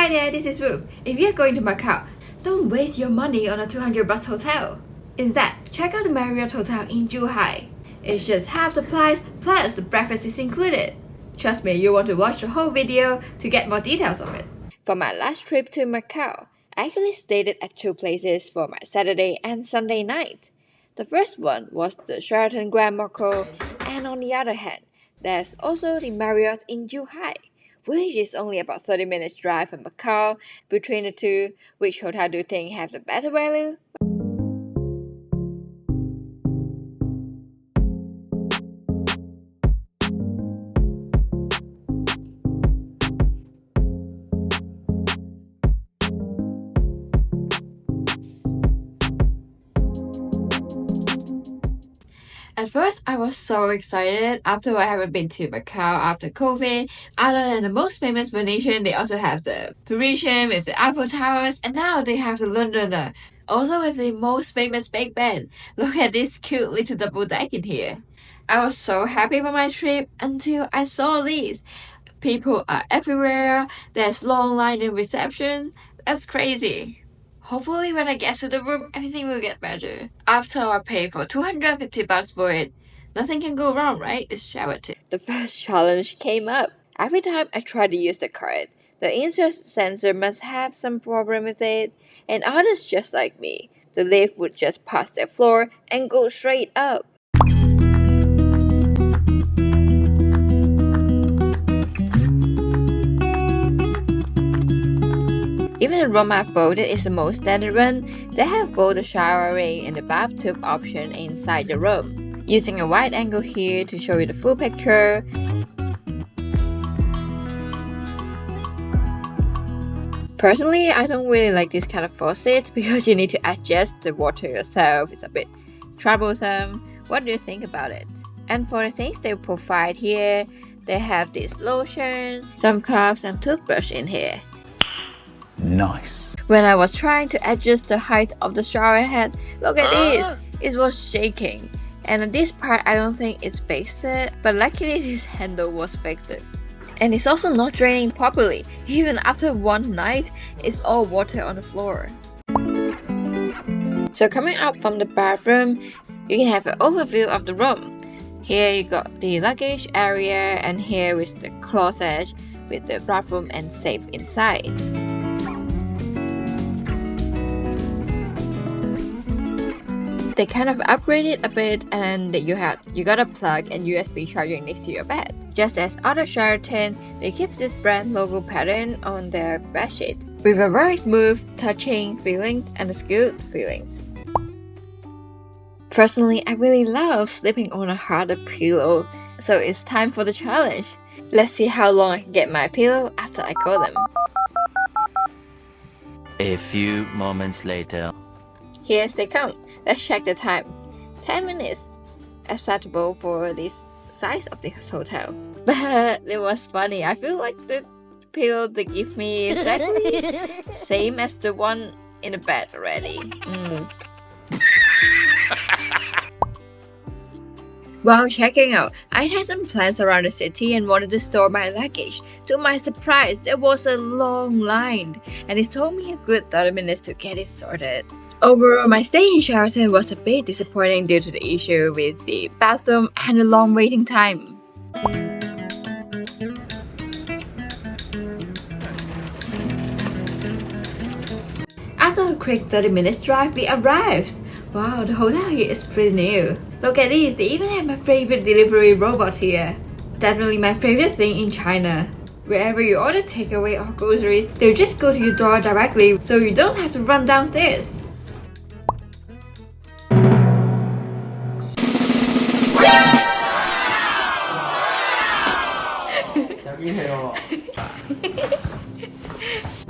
Hi there, this is Ruth. If you're going to Macau, don't waste your money on a 200 bucks hotel. Instead, check out the Marriott Hotel in Zhuhai. It's just half the price, plus the breakfast is included. Trust me, you want to watch the whole video to get more details of it. For my last trip to Macau, I actually stayed at two places for my Saturday and Sunday nights. The first one was the Sheraton Grand Macao, and on the other hand, there's also the Marriott in Zhuhai, which is only about 30 minutes drive from Macau. Between the two, which hotel do you think have the better value? At first, I was so excited after I haven't been to Macau after COVID. Other than the most famous Venetian, they also have the Parisian with the Eiffel Towers, and now they have the Londoner, also with the most famous Big Ben. Look at this cute little double deck in here. I was so happy for my trip until I saw these. People are everywhere, there's long line in reception. That's crazy. Hopefully when I get to the room, everything will get better. After I pay for 250 bucks for it, nothing can go wrong, right? It's Sheraton. The first challenge came up. Every time I try to use the card, the insert sensor must have some problem with it, and others just like me, the lift would just pass their floor and go straight up. Even the room I've voted is the most standard one. They have both the showering and the bathtub option inside the room. Using a wide angle here to show you the full picture. Personally, I don't really like this kind of faucet because you need to adjust the water yourself. It's a bit troublesome. What do you think about it? And for the things they provide here, they have this lotion, some cups and toothbrush in here. Nice. When I was trying to adjust the height of the shower head, look at this! It was shaking. And this part I don't think it's fixed, but luckily this handle was fixed. And it's also not draining properly. Even after one night, it's all water on the floor. So coming up from the bathroom, you can have an overview of the room. Here you got the luggage area, and here is the closet with the bathroom and safe inside. They kind of upgraded a bit, and you got a plug and USB charging next to your bed. Just as other Sheraton, they keep this brand logo pattern on their bedsheet with a very smooth, touching feeling and it's good feelings. Personally, I really love sleeping on a harder pillow, so it's time for the challenge. Let's see how long I can get my pillow after I call them. A few moments later. Here they come. Let's check the time. 10 minutes. Acceptable for this size of this hotel. But it was funny. I feel like the pillow they give me is actually same as the one in the bed already. While checking out, I had some plans around the city and wanted to store my luggage. To my surprise, there was a long line, and it took me a good 30 minutes to get it sorted. Overall, my stay in Sheraton was a bit disappointing due to the issue with the bathroom and the long waiting time. After a quick 30 minutes drive, we arrived. Wow, the hotel here is pretty new. Look at this, they even have my favorite delivery robot here. Definitely my favorite thing in China. Wherever you order takeaway or groceries, they'll just go to your door directly, so you don't have to run downstairs.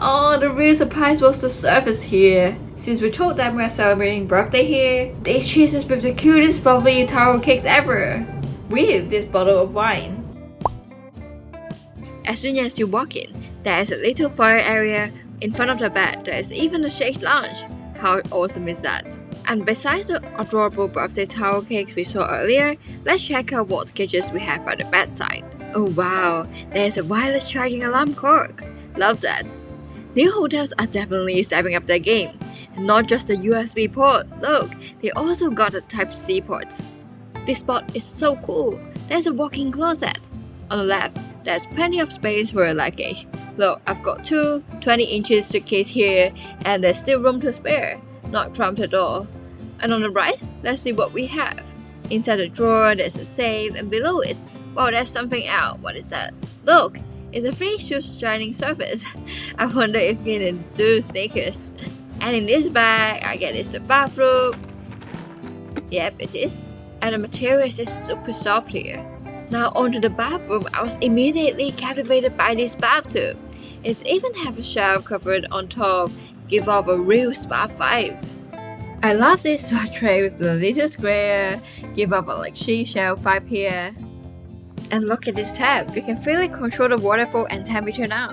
Oh, the real surprise was the service here. Since we told them we're celebrating birthday here, they treated us with the cutest fluffy taro cakes ever, with this bottle of wine. As soon as you walk in, there is a little foyer area. In front of the bed, there is even a shake lounge. How awesome is that? And besides the adorable birthday taro cakes we saw earlier, let's check out what gadgets we have by the bedside. Oh wow, there's a wireless charging alarm clock. Love that. New hotels are definitely stepping up their game. And not just the USB port, look, they also got the Type-C ports. This spot is so cool. There's a walk-in closet. On the left, there's plenty of space for your luggage. Look, I've got two 20-inch suitcases here, and there's still room to spare, not cramped at all. And on the right, let's see what we have. Inside the drawer, there's a safe, and below it, wow, there's something out. What is that? Look, it's a free shoes shining surface. I wonder if you can do sneakers. And in this bag, I guess it's the bathroom. Yep, it is. And the material is super soft here. Now onto the bathroom, I was immediately captivated by this bathtub. It even have a shower covered on top, give off a real spa vibe. I love this swatch tray with the little square, give off a like seashell vibe here. And look at this tap, you can freely control the water flow and temperature now.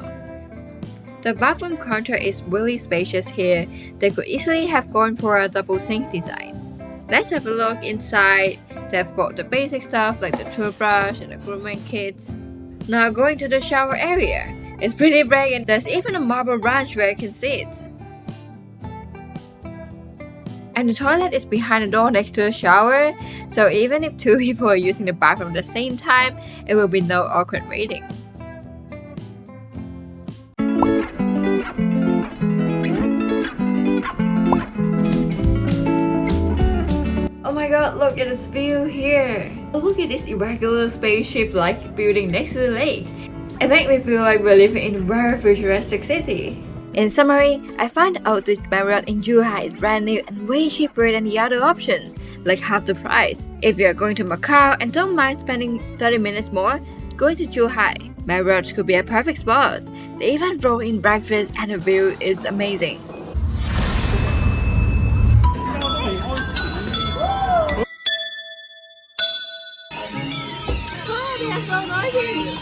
The bathroom counter is really spacious here. They could easily have gone for a double sink design. Let's have a look inside. They've got the basic stuff like the toothbrush and the grooming kits. Now going to the shower area. It's pretty big and there's even a marble ranch where you can sit. And the toilet is behind the door next to the shower, so even if two people are using the bathroom at the same time, it will be no awkward waiting. Oh my god, look at this view here. Look at this irregular spaceship-like building next to the lake. It makes me feel like we're living in a very futuristic city. In summary, I found out the Marriott in Zhuhai is brand new and way cheaper than the other option, like half the price. If you are going to Macau and don't mind spending 30 minutes more, going to Zhuhai. Marriott could be a perfect spot. They even throw in breakfast and the view is amazing. Oh, they are so noisy!